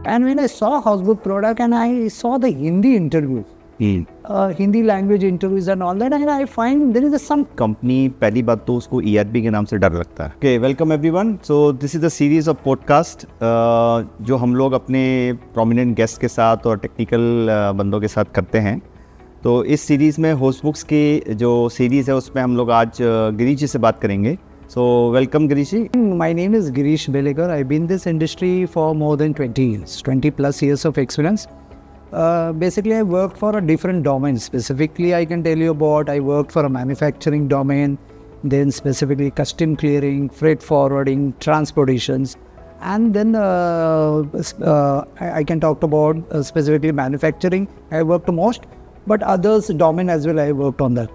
And when I saw Housebook product and I saw the Hindi interviews, Hindi language interviews and all that, and I find there is some company पहली बात तो उसको ERP के नाम से डर लगता है. Okay, welcome everyone. So this is a series of podcast जो हम लोग अपने prominent guest के साथ और technical बंदों के साथ करते हैं. तो इस सीरीज़ में होस्टबुक्स की जो सीरीज़ है उसमें हम लोग आज गिरीश जी से बात करेंगे. So welcome Girish ji. My name is Girish Belekar. I've been in this industry for more than 20 years, 20 plus years of experience. Basically, I worked for a different domain. Specifically, I can tell you about I worked for a manufacturing domain, then specifically custom clearing, freight forwarding, transportations, and then I can talk about specifically manufacturing. I worked most, but others domain as well. I worked on that.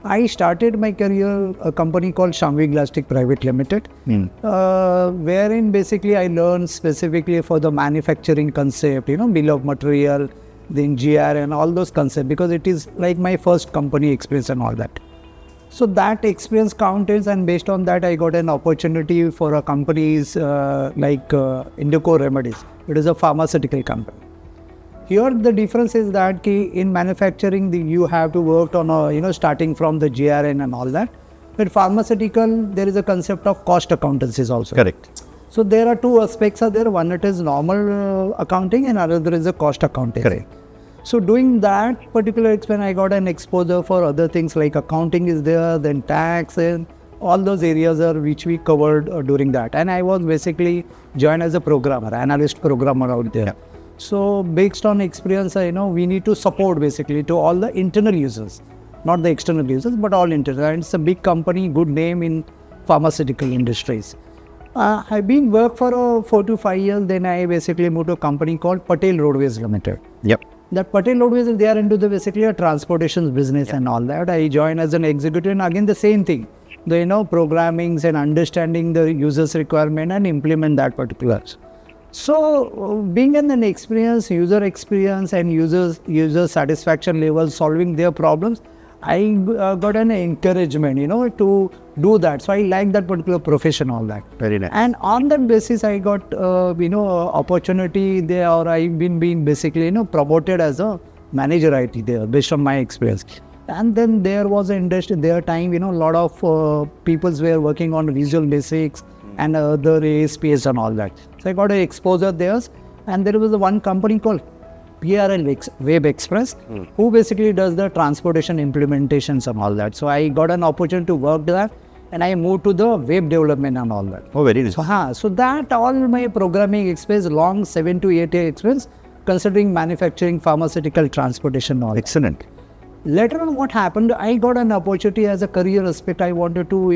I started my career a company called Shamvi Glastic Private Limited, wherein basically I learned specifically for the manufacturing concept, bill of material, then GR and all those concepts, because it is like my first company experience and all that. So that experience counted, and based on that I got an opportunity for a companies like Indoco Remedies. It is a pharmaceutical company. Here the difference is that in manufacturing you have to work on starting from the GRN and all that. But pharmaceutical, there is a concept of cost accountancy also. Correct. So there are two aspects are there. One, it is normal accounting, and another is a cost accounting. Correct. So doing that particular experience, I got an exposure for other things like accounting is there, then tax, and all those areas are which we covered during that. And I was basically joined as a programmer, analyst programmer out there. Yeah. So based on experience, we need to support basically to all the internal users, not the external users, but all internal. And it's a big company, good name in pharmaceutical industries. I've been work for 4 to 5 years. Then I basically moved to a company called Patel Roadways Limited. Yep. That Patel Roadways, they are into the basically a transportation business and all that. I joined as an executive, and again the same thing. The programmings and understanding the user's requirement and implement that particular. So being an experience, user experience and user satisfaction level, solving their problems, I got an encouragement, to do that. So I like that particular profession, all that. Very nice. And on that basis, I got, opportunity there, or I've been basically, promoted as a manager IT there based on my experience. And then there was an industry, there time, a lot of peoples were working on Visual Basics and other ASPs and all that. So I got an exposure there, and there was one company called PRL Web Express, who basically does the transportation implementations and all that. So I got an opportunity to work there, and I moved to the web development and all that. Oh, very nice. So that all my programming experience, long 7 to 8 year experience, considering manufacturing, pharmaceutical, transportation, all. Excellent. Later on, what happened, I got an opportunity as a career aspect. I wanted to,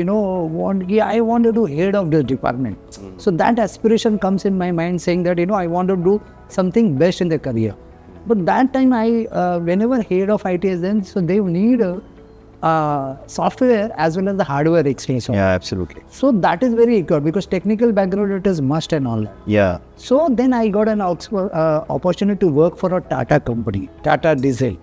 I wanted to head of the department. So that aspiration comes in my mind saying that, I want to do something best in the career. But that time, whenever head of IT is then, so they need software as well as the hardware experience. Yeah, absolutely. So that is very good because technical background, it is must and all that. Yeah. So then I got an opportunity to work for a Tata company, Tata Diesel.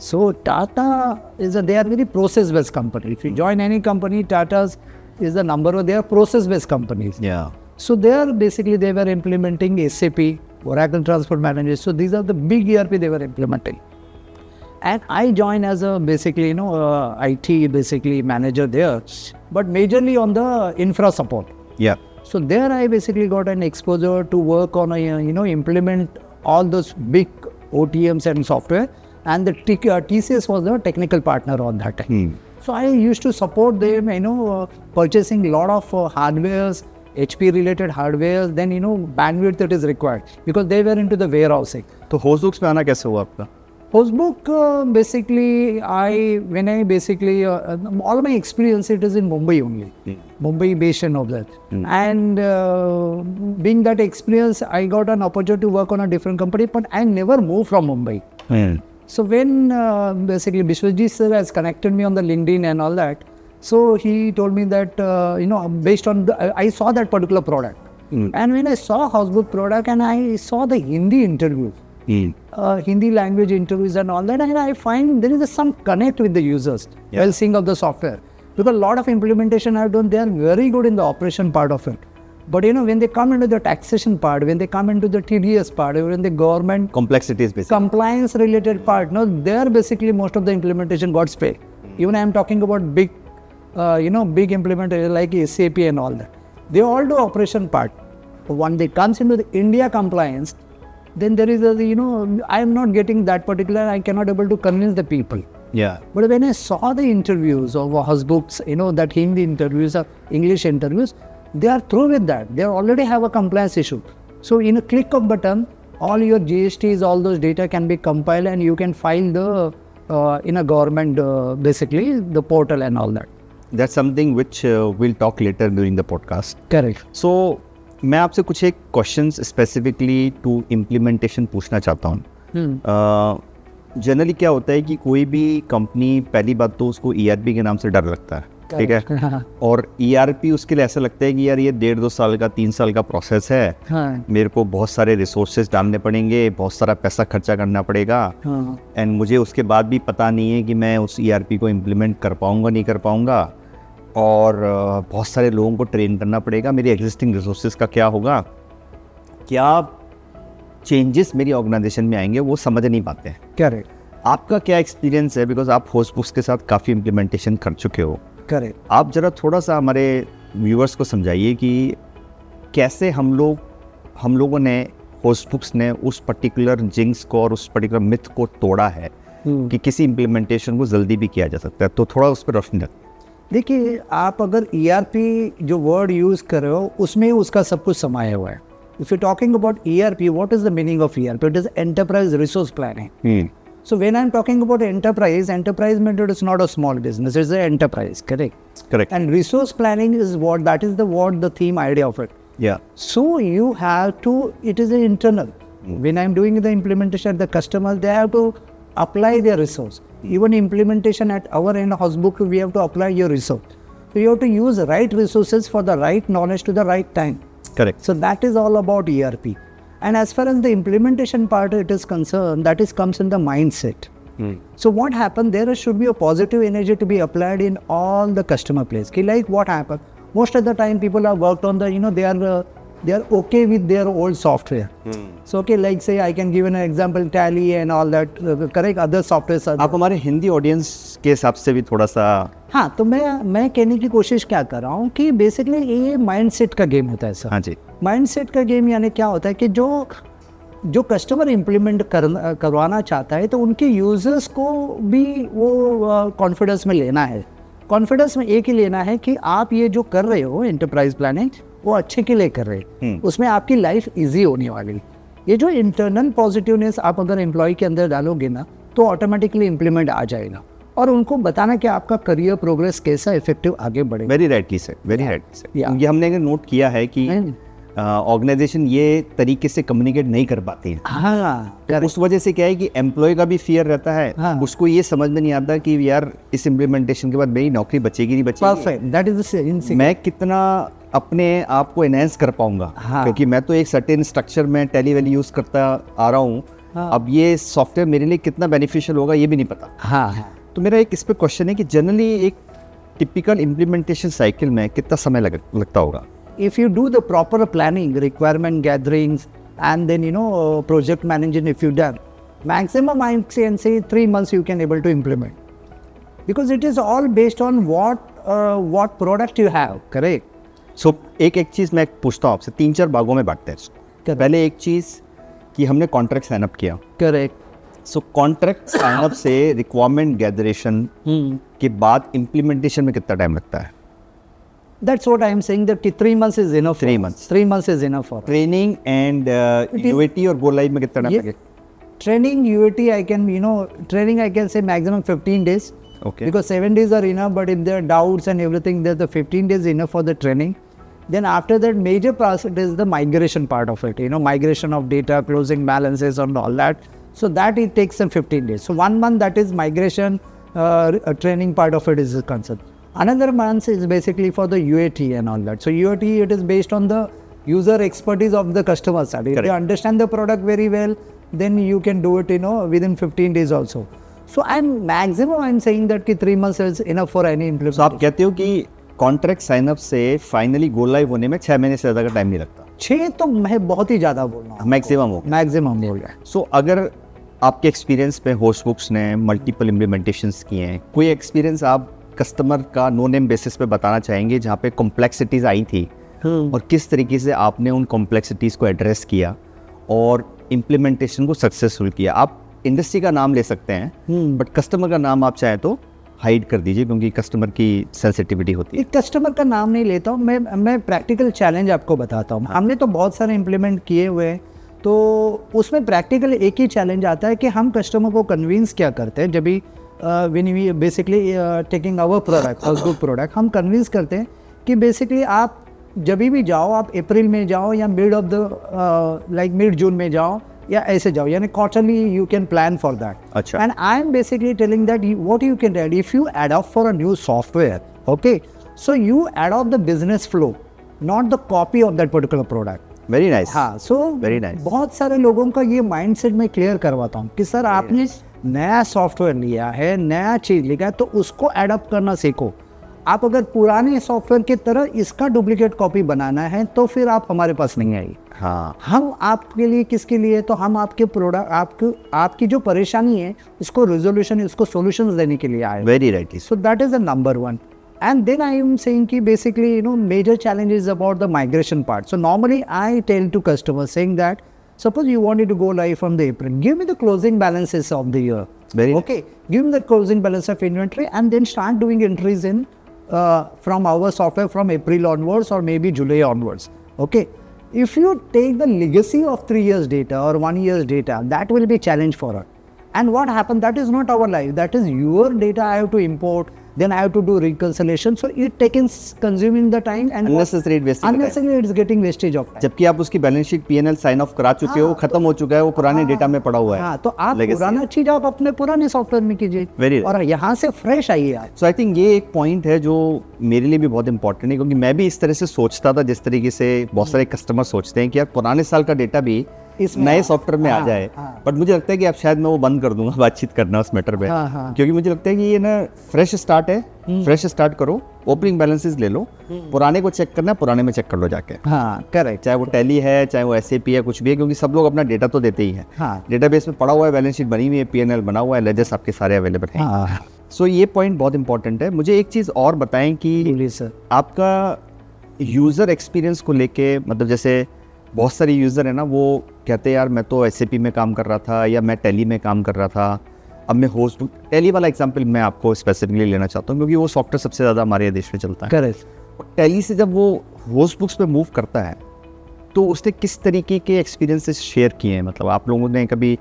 So Tata they are very process-based company. If you join any company, Tata's is the number one. They are process-based companies. Yeah. So they were implementing SAP, Oracle Transport Manager. So these are the big ERP they were implementing. And I joined as a basically, IT basically manager there, but majorly on the infra support. Yeah. So there I basically got an exposure to work on implement all those big OTMs and software. And the TCS was the technical partner on that time. So I used to support them, purchasing a lot of hardwares, HP related hardwares, then bandwidth that is required because they were into the warehousing. तो होस्टबुक्स में आना कैसे हुआ आपका? Housebook, basically, all my experience, it is in Mumbai only. Mumbai based of that. And being that experience, I got an opportunity to work on a different company, but I never moved from Mumbai. So when basically Bishwajit sir has connected me on the LinkedIn and all that, so he told me that, based on, I saw that particular product. And when I saw Housebook product and I saw the Hindi interviews, Hindi language interviews and all that, and I find there is some connect with the users while seeing of the software. Because a lot of implementation I've done, they are very good in the operation part of it. But when they come into the taxation part, when they come into the TDS part, when the government complexities basically. Compliance related part, there basically most of the implementation got failed. Even I am talking about big, big implementation like SAP and all that. They all do operation part. When they comes into the India compliance, then there is I am not getting that particular. I cannot able to convince the people. Yeah. But when I saw the interviews of Hasbooks, that Hindi interviews or English interviews, they are through with that. They already have a compliance issue. So in a click of button, all your GSTs, all those data can be compiled and you can file the in a government basically the portal and all that. That's something which we'll talk later during the podcast. Correct. So मैं आपसे कुछ एक questions specifically to implementation पूछना चाहता हूँ. Generally क्या होता है कि कोई भी कंपनी, पहली बात तो उसको ERP के नाम से डर लगता है, ठीक है. और ERP उसके लिए ऐसा लगता है कि यार ये 1.5-2 साल का 3 साल का प्रोसेस है. हाँ. मेरे को बहुत सारे रिसोर्सेज डालने पड़ेंगे, बहुत सारा पैसा खर्चा करना पड़ेगा. हाँ. एंड मुझे उसके बाद भी पता नहीं है कि मैं उस ERP को इम्प्लीमेंट कर पाऊँगा नहीं कर पाऊँगा. और बहुत सारे लोगों को ट्रेन करना पड़ेगा. मेरी एग्जिस्टिंग रिसोर्सेज का क्या होगा, क्या चेंजेस मेरी ऑर्गेनाइजेशन में आएंगे, वो समझ नहीं पाते हैं. करेक्ट. आपका क्या एक्सपीरियंस है, बिकॉज आप होस्टबुक्स के साथ काफ़ी इम्प्लीमेंटेशन कर चुके हो. करेक्ट. आप ज़रा थोड़ा सा हमारे व्यूअर्स को समझाइए कि कैसे हम लोगों ने, होस्टबुक्स ने उस पर्टिकुलर जिंक्स को और उस पर्टिकुलर मिथ को तोड़ा है कि किसी इम्प्लीमेंटेशन को जल्दी भी किया जा सकता है. तो थोड़ा उस पर रोशनी रखें. देखिए, आप अगर ERP जो वर्ड यूज़ कर रहे हो उसमें उसका सब कुछ समाया हुआ है. If you're talking about ERP, what is the meaning of ERP? It is enterprise resource planning. So when I'm talking about enterprise means it is not a small business, it's an enterprise, correct? Correct. And resource planning is that is the theme idea of it. Yeah. So you have to, it is an internal. When I'm doing the implementation, the customers, they have to apply their resource. Even implementation at our end Hasbook, we have to apply your resource. So you have to use the right resources for the right knowledge to the right time. Correct. So that is all about ERP. And as far as the implementation part it is concerned, that comes in the mindset. So what happened, there should be a positive energy to be applied in all the customer place. Like what happened, most of the time people have worked on the, they are okay with their old software. So like say I can give an example, Tally and all that, correct, other softwares are. आप हमारे Hindi audience के हिसाब से भी थोड़ा सा. हाँ, तो मैं कहने की कोशिश क्या कर रहा हूँ कि बेसिकली ये माइंडसेट का गेम होता है सर. हाँ जी. माइंडसेट का गेम यानी क्या होता है कि जो कस्टमर इम्प्लीमेंट करवाना चाहता है तो उनके यूजर्स को भी वो कॉन्फिडेंस में लेना है. कॉन्फिडेंस में एक ही लेना है कि आप ये जो कर रहे हो एंटरप्राइज प्लानिंग, वो अच्छे के लिए कर रहे हैं. उसमें आपकी लाइफ इजी होने वाली. ये जो इंटरनल पॉजिटिवनेस आप अगर एम्प्लॉय के अंदर डालोगे ना, तो ऑटोमेटिकली इम्प्लीमेंट आ जाएगा. और उनको बताना कि आपका करियर प्रोग्रेस कैसा इफेक्टिव आगे बढ़ेगा. Very rightly sir, very rightly sir. ये हमने नोट किया है कि ऑर्गेनाइजेशन ये तरीके से कम्युनिकेट नहीं कर पाती है. हाँ, तो उस वजह से क्या है कि एम्प्लॉय का भी फियर रहता है. हाँ. उसको ये समझ में नहीं आता कि यार इस इम्प्लीमेंटेशन के बाद मेरी नौकरी बचेगी नहीं बचेगी. परफेक्ट, दैट इज मैं कितना अपने आप को एनहांस कर पाऊंगा. हाँ. क्योंकि मैं तो एक सर्टेन स्ट्रक्चर में टैली वैली यूज करता आ रहा हूँ. हाँ. अब ये सॉफ्टवेयर मेरे लिए कितना बेनिफिशियल होगा ये भी नहीं पता. हाँ. तो मेरा एक इस पे क्वेश्चन है कि जनरली एक टिपिकल इम्प्लीमेंटेशन साइकिल में कितना समय लगता होगा? If you do the proper planning, requirement gatherings, and then project management, if you done, maximum I can say 3 months you can able to implement, because it is all based on what product you have, correct? So एक चीज़ मैं पूछता हूँ आपसे, 3-4 भागों में बांटते हैं. पहले एक चीज़ कि हमने कॉन्ट्रैक्ट साइन अप किया. करेक्ट. सो कॉन्ट्रैक्ट साइन अप से रिक्वायरमेंट गैदरेशन के बाद इम्प्लीमेंटेशन में कितना टाइम लगता है? That's what I am saying, that 3 months is enough. 3 months. 3 months is enough for training and UAT और गो लाइव में कितना टाइम लगेगा? Training UAT I can training I can say maximum 15 days. Okay. Because 7 days are enough, but if there are doubts and everything, then the 15 days enough for the training. Then after that, major process is the migration part of it. Migration of data, closing balances and all that. So that it takes some 15 days. So 1 month that is migration training part of it is concerned. Another month is basically for the UAT and all that. So UAT, it is based on the user expertise of the customer side. If you understand the product very well, then you can do it within 15 days also. So I'm saying that 3 months is enough for any implementation. So आप कहते हो कि contract sign up से finally go live होने में 6 महीने से ज़्यादा का टाइम नहीं लगता। 6 तो मैं बहुत ही ज़्यादा बोल रहा हूँ, मैक्सिमम हो मैक्सिमम बोल रहा है। सो अगर आपके एक्सपीरियंस में होस्टबुक्स ने मल्टीपल इम्प्लीमेंटेशंस किए हैं, कोई एक्सपीरियंस आप कस्टमर का नो नेम बेसिस पे बताना चाहेंगे जहाँ पे कॉम्प्लेक्सिटीज़ आई थी और किस तरीके से आपने उन कॉम्प्लेक्सिटीज़ को एड्रेस किया और इम्प्लीमेंटेशन को सक्सेसफुल किया? आप इंडस्ट्री का नाम ले सकते हैं बट कस्टमर का नाम आप चाहें तो हाइड कर दीजिए क्योंकि कस्टमर की सेंसिटिविटी होती है। एक कस्टमर का नाम नहीं लेता हूँ मैं प्रैक्टिकल चैलेंज आपको बताता हूँ। हमने तो बहुत सारे इम्प्लीमेंट किए हुए हैं, तो उसमें प्रैक्टिकल एक ही चैलेंज आता है कि हम कस्टमर को कन्विंस क्या करते हैं। जब भी when we basically taking our product और गुड प्रोडक्ट, हम कन्विंस करते हैं कि बेसिकली आप जब भी जाओ, आप अप्रैल में जाओ या mid of the like mid June में जाओ या ऐसे जाओ, यानी quarterly you can plan for that. अच्छा। And I am basically telling that what you can add if you adopt for a new software, okay, so you adopt the business flow, not the copy of that particular product. Very nice. हाँ, so very nice. बहुत सारे लोगों का ये mindset मैं clear करवाता हूँ कि सर आपने नया सॉफ्टवेयर लिया है, नया चीज़ लिखा है, तो उसको अडॉप्ट करना सीखो। आप अगर पुराने सॉफ्टवेयर की तरह इसका डुप्लीकेट कॉपी बनाना है तो फिर आप हमारे पास नहीं आइए। हाँ, हम आपके लिए, किसके लिए, तो हम आपके प्रोडक्ट, आपकी जो परेशानी है उसको रिजोल्यूशन, उसको सॉल्यूशंस देने के लिए आए। Very right. So that is the number one. And then I am saying कि basically, you know, major challenge is about the migration part. So normally I tell to customers saying that, suppose you wanted to go live from the April, give me the closing balances of the year. Very okay. Give me the closing balance of inventory and then start doing entries in from our software from April onwards or maybe July onwards. Okay. If you take the legacy of 3 years data or 1 year's data, that will be a challenge for us. And what happened, that is not our life, that is your data I have to import, then I have to do reconciliation, so it takes consuming the time and unnecessarily it's getting wastage of time. जबकि आप उसकी balance sheet P&L sign of करा चुके हो, खत्म हो चुका है, वो पुराने डेटा में पड़ा हुआ है। हाँ, तो आप पुराना चीज आप अपने पुराने सॉफ्टवेयर में कीजिए और यहाँ से फ्रेश आइए आप। सो आई थिंक ये एक पॉइंट है जो मेरे लिए भी बहुत इंपॉर्टेंट है क्योंकि मैं भी इस तरह से सोचता था जिस तरीके से बहुत सारे कस्टमर सोचते हैं कि यार पुराने साल का डेटा भी इस नए सॉफ्टवेयर में आ जाए। बट मुझे लगता है कि अब शायद मैं वो बंद कर दूंगा बातचीत करना उस मैटर पे, क्योंकि मुझे लगता है कि ये ना फ्रेश स्टार्ट है, फ्रेश स्टार्ट करो, ओपनिंग बैलेंसेस ले लो, पुराने को चेक करना है, पुराने में चेक कर लो जाके। हाँ, करेक्ट। चाहे वो टैली है, चाहे वो SAP है, कुछ भी है, क्योंकि सब लोग अपना डेटा तो देते ही हैं। डेटाबेस में पड़ा हुआ है, बैलेंस शीट बनी हुई है, P&L बना हुआ है, लेजर्स आपके सारे अवेलेबल हैं। सो ये पॉइंट बहुत इंपॉर्टेंट है। मुझे एक चीज़ और बताएं कि आपका यूज़र एक्सपीरियंस को लेके, मतलब जैसे बहुत सारे यूज़र है ना, वो कहते हैं यार मैं तो SAP में काम कर रहा था या मैं टैली में काम कर रहा था, अब मैं होस्ट बुक, टैली वाला एग्जांपल मैं आपको स्पेसिफिकली लेना चाहता हूँ क्योंकि वो सॉफ्टवेयर सबसे ज़्यादा हमारे देश में चलता है। करेक्ट। टैली से जब वो होस्ट बुक्स पे मूव करता है तो उसने किस तरीके के एक्सपीरियंसेस शेयर किए हैं? मतलब आप लोगों ने कभी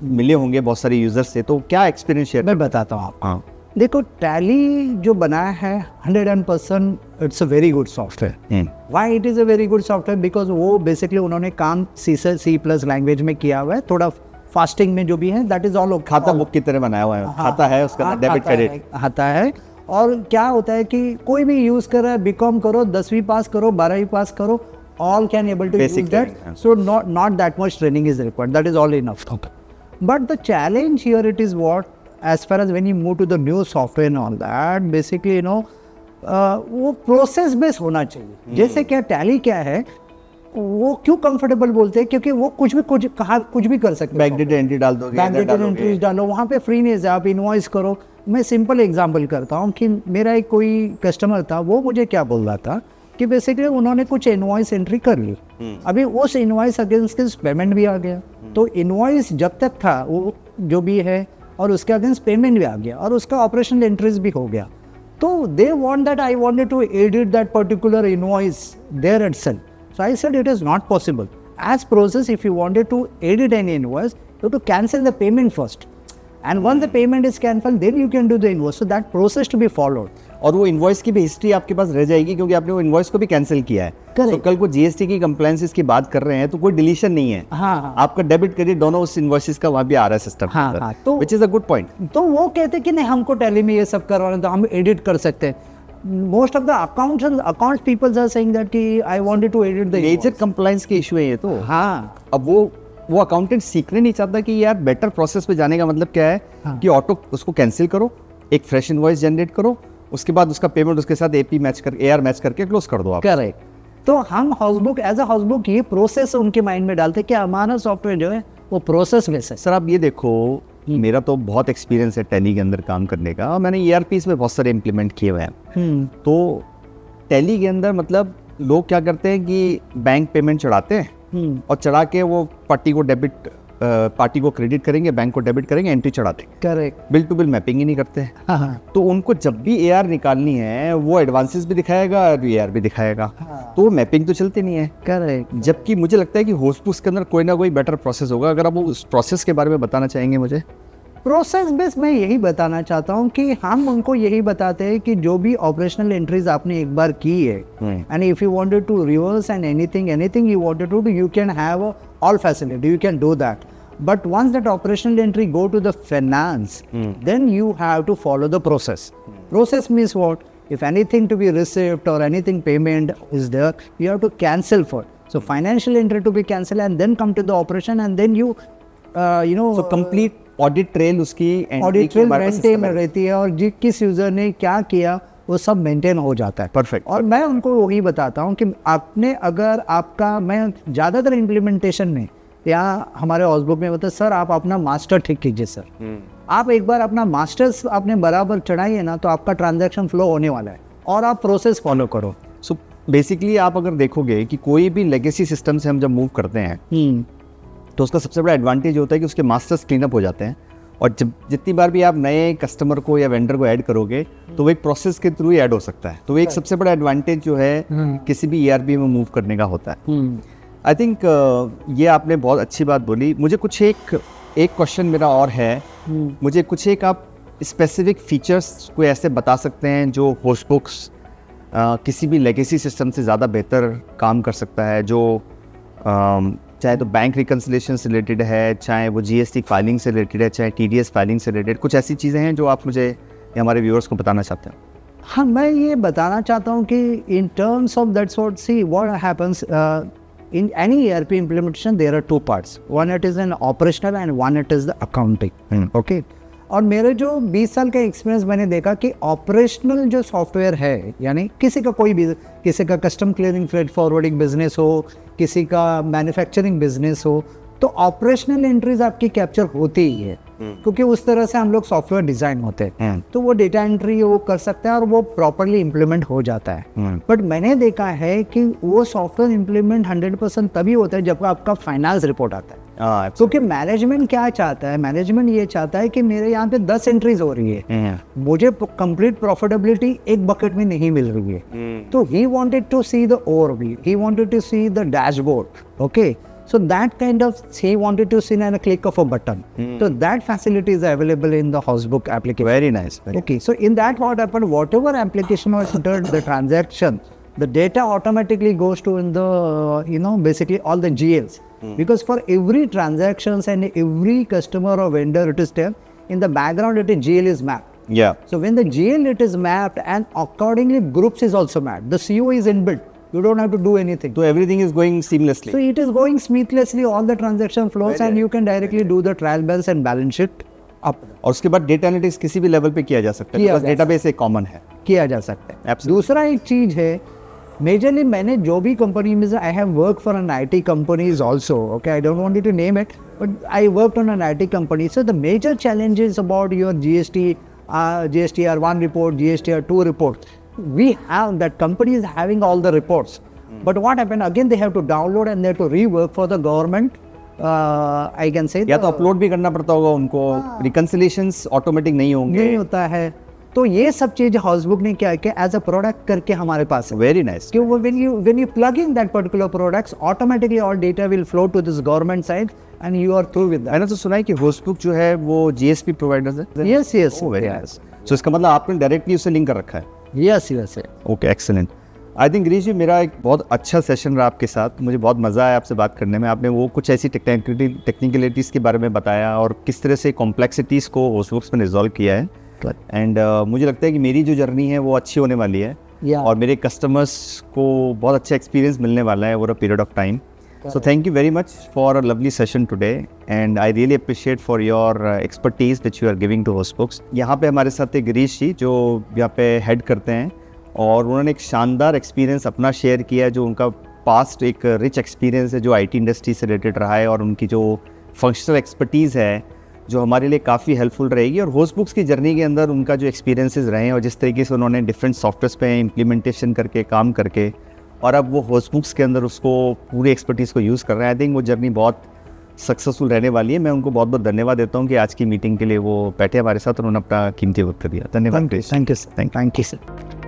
मिले होंगे बहुत सारे यूज़र से, तो क्या एक्सपीरियंस शेयर? मैं बताता हूँ आपको। हाँ, देखो टैली जो बनाया है 100% it's a very good software. Why it is a very good software? Because वो बेसिकली उन्होंने काम C+ लैंग्वेज में किया हुआ है, थोड़ा फास्टिंग में जो भी है दैट इज ऑल खाता बुक की तरह बनाया हुआ है। खाता है उसका डेबिट क्रेडिट आता है। और क्या होता है कि कोई भी यूज कर रहा है, BCom करो, 10वीं पास करो, 12वीं पास करो, all can able to use that. So not that much training is required. That is all enough. But the challenge here it is what, as far as when you move to the new software and all that, basically you know वो process based होना चाहिए। जैसे क्या tally क्या है, वो क्यों comfortable बोलते हैं? क्योंकि वो कुछ भी कर सकते हैं। बैंक डेटा एंट्री डाल दोगे, बैंक डेटा एंट्रीज डालो, वहाँ पे फ्री नहीं है, आप इनवॉइस करो। मैं सिंपल एग्जांपल करता हूँ कि मेरा एक कोई कस्टमर था, वो मुझे क्या बोल रहा था कि बेसिकली उन्होंने कुछ इनवॉइस एंट्री कर ली, अभी उस इनवॉइस अगेंस्ट के पेमेंट भी आ गया, तो इनवॉइस जब तक था वो जो भी है और उसके अगेंस्ट पेमेंट भी आ गया और उसका ऑपरेशनल एंट्रीज भी हो गया, तो they want that I wanted to edit that particular invoice there itself. So I said it is not possible. As process, if you wanted to edit any invoice, you have to cancel the payment first. And once the payment is cancelled, then you can do the invoice. So that process to be followed. और वो invoice की भी history आपके पास रह जाएगी क्योंकि आपने वो इनवॉइस को भी कैंसिल किया है। तो कल को GST की कंप्लायंसेस की बात कर रहे हैं तो कोई डिलीशन नहीं है। हाँ, आपका डेबिट क्रेडिट दोनों उस इनवॉइसेस का वहाँ भी आ रहा है सिस्टम। हाँ, तो which is a good point. तो वो कहते कि नहीं हमको टैली में ये सब करवाना, तो हम एडिट कर सकते हैं। Most of the accounts people are saying that कि I wanted to edit the major compliance के इशू है ये तो। हाँ, अब वो अकाउंटेंट सीखने नहीं चाहता कि यार बेटर प्रोसेस पे जाने का मतलब क्या है कि ऑटो उसको कैंसिल करो, एक फ्रेश इनवॉइस जनरेट करो उसके बाद उसका पेमेंट उसके साथ एपी मैच कर AR मैच करके क्लोज कर दो आप। करेक्ट। तो हम हाउसबुक एज अ हाउसबुक ये प्रोसेस उनके माइंड में डालते कि हमारा सॉफ्टवेयर जो है वो प्रोसेस बेस है। सर आप ये देखो, मेरा तो बहुत एक्सपीरियंस है टैली के अंदर काम करने का, और मैंने ERPs में बहुत सारे इम्प्लीमेंट किए हुए हैं। तो टैली के अंदर मतलब लोग क्या करते हैं कि बैंक पेमेंट चढ़ाते हैं और चढ़ा के वो पार्टी को क्रेडिट करेंगे, बैंक को डेबिट करेंगे, एंट्री चढ़ा देंगे। Correct. Bill to bill mapping ही नहीं करते हैं। हाँ। तो उनको जब भी AR निकालनी है वो एडवांसेस भी दिखाएगा और AR भी दिखाएगा। तो वो मैपिंग तो चलती नहीं है। करेक्ट। जबकि मुझे लगता है कि होस्टबुक्स के अंदर कोई ना कोई बेटर प्रोसेस होगा। अगर आप वो उस प्रोसेस के बारे में बताना चाहेंगे मुझे। प्रोसेस बेस मैं यही बताना चाहता हूँ कि हम उनको यही बताते हैं कि जो भी ऑपरेशनल एंट्रीज आपने एक बार की है, and if you wanted to reverse and anything you wanted to do, you can have all facility, you can do that. But once that operational entry go to the finance, then you have to follow the process. Process means what? If anything to be received or anything payment is there, you have to cancel for it. So financial entry to be cancelled and then come to the operation and then you know. So complete audit trail उसकी audit trail maintain रहती है और किस user ने क्या किया वो सब मेंटेन हो जाता है. परफेक्ट. और मैं उनको वही बताता हूँ कि आपने अगर आपका, मैं ज़्यादातर इम्प्लीमेंटेशन में या हमारे हाउसबुक में बताया सर आप अपना मास्टर ठीक कीजिए सर. आप एक बार अपना मास्टर्स आपने बराबर चढ़ाइए ना तो आपका ट्रांजैक्शन फ्लो होने वाला है और आप प्रोसेस फॉलो करो. सो बेसिकली आप अगर देखोगे कि कोई भी लेगेसी सिस्टम से हम जब मूव करते हैं तो उसका सबसे बड़ा एडवांटेज होता है कि उसके मास्टर्स क्लीन अप हो जाते हैं. और जब जितनी बार भी आप नए कस्टमर को या वेंडर को ऐड करोगे तो वो एक प्रोसेस के थ्रू ही ऐड हो सकता है. तो वो एक सबसे बड़ा एडवांटेज जो है किसी भी ERP में मूव करने का होता है. आई थिंक ये आपने बहुत अच्छी बात बोली. मुझे कुछ एक क्वेश्चन मेरा और है. मुझे कुछ एक आप स्पेसिफिक फीचर्स कोई ऐसे बता सकते हैं जो होस्टबुक्स किसी भी लेगेसी सिस्टम से ज़्यादा बेहतर काम कर सकता है, जो चाहे तो बैंक रिकन्सिलेशन से रिलेटेड है, चाहे वो GST फाइलिंग से रिलेटेड है, चाहे TDS फाइलिंग से रिलेटेड, कुछ ऐसी चीज़ें हैं जो आप मुझे या हमारे व्यूअर्स को बताना चाहते हैं? हाँ, मैं ये बताना चाहता हूँ कि in terms of that sort, see what happens in any ERP implementation there are two parts. One it is an operational and one it is the accounting. Okay. और मेरे जो 20 साल का एक्सपीरियंस मैंने देखा कि ऑपरेशनल जो सॉफ्टवेयर है, यानी किसी का कोई भी, किसी का custom clearing freight forwarding business हो, किसी का मैन्युफैक्चरिंग बिजनेस हो, तो ऑपरेशनल एंट्रीज आपकी कैप्चर होती ही है क्योंकि उस तरह से हम लोग सॉफ्टवेयर डिजाइन होते हैं. तो वो डेटा एंट्री वो कर सकता है और वो प्रॉपरली इम्प्लीमेंट हो जाता है. बट मैंने देखा है कि वो सॉफ्टवेयर इम्प्लीमेंट 100% तभी होता है जब आपका फाइनेंस रिपोर्ट आता है. क्योंकि मैनेजमेंट क्या चाहता है, मैनेजमेंट ये चाहता है कि मेरे यहाँ पे 10 एंट्रीज हो रही है, मुझे कंप्लीट प्रॉफिटेबिलिटी एक बकेट में नहीं मिल रही है. तो he wanted to see the overview, he wanted to see the dashboard. Okay. So that kind of, he wanted to see in a click of a button. So that facility is available in the Housebook application. Very nice. Okay. So in that what happened, whatever application was entered, the transaction, the data automatically goes to in the, basically all the GLs. Because for every transactions and every customer or vendor it is there, in the background it is GL is mapped. Yeah. So when the GL it is mapped and accordingly groups is also mapped. The CO is inbuilt. You don't have to do anything. So everything is going seamlessly. So it is going smoothly, all the transaction flows and you can directly do the trial balance and balance sheet up. और उसके बाद data analytics किसी भी level पे किया जा सकता है बिकॉज़ डेटाबेस एक कॉमन है. किया जा सकता है. दूसरा एक चीज है, मेजरली मैंने जो भी कंपनी में, I have work for an IT companies also. Okay, I don't want to name it, but I worked on an IT company. So the major challenges about your GSTR1 report, GSTR2 report. We have that company is having all the reports, but what happened again, they have to download and they have to rework for the government. I can say या तो upload भी करना पड़ता होगा उनको. रिकन्सिलेशंस automatic नहीं होंगे, नहीं होता है. तो ये सब चीज हाउसबुक ने क्या किया, एज अ प्रोडक्ट करके हमारे पास है. Very nice. क्यों, when you plug in that particular products, automatically all data will flow to this government side and you are through with that. मैंने तो सुना है कि होस्टबुक जो है वो GSP प्रोवाइडर्स है. Yes. Very nice. सो इसका मतलब आपने डायरेक्टली उससे लिंक कर रखा है. Yes. Okay, excellent. I think Girish ji, मेरा एक बहुत अच्छा सेशन रहा आपके साथ. मुझे बहुत मज़ा आया आपसे बात करने में. आपने वो कुछ ऐसी टेक्निकलिटीज़ के बारे में बताया और किस तरह से कॉम्प्लेक्सिटीज़ को होस्टबुक्स में रिजॉल्व किया है. एंड मुझे लगता है कि मेरी जो जर्नी है वो अच्छी होने वाली है और मेरे कस्टमर्स को बहुत अच्छा एक्सपीरियंस मिलने वाला है over a period of time. So thank you very much for a lovely session today, and I really appreciate for your expertise which you are giving to Hostbooks. यहाँ पे हमारे साथ एक गिरीश जी जो यहाँ पे हेड करते हैं, और उन्होंने एक शानदार एक्सपीरियंस अपना शेयर किया है, जो उनका पास्ट एक रिच एक्सपीरियंस है जो IT इंडस्ट्री से रिलेटेड रहा है, और उनकी जो फंक्शनल एक्सपर्टीज़ है जो हमारे लिए काफ़ी हेल्पफुल रहेगी। और होस्टबुक्स की जर्नी के अंदर उनका जो एक्सपीरियंसेस रहे हैं और जिस तरीके से उन्होंने डिफरेंट सॉफ्टवेयर्स पे इम्प्लीमेंटेशन करके काम करके और अब वो होस्टबुक्स के अंदर उसको पूरी एक्सपर्टीज़ को यूज़ कर रहे हैं, आई थिंक वो जर्नी बहुत सक्सेसफुल रहने वाली है। मैं उनको बहुत बहुत धन्यवाद देता हूँ कि आज की मीटिंग के लिए वो बैठे हमारे साथ और उन्होंने अपना कीमती वक्त दिया। धन्यवाद। Thank you sir.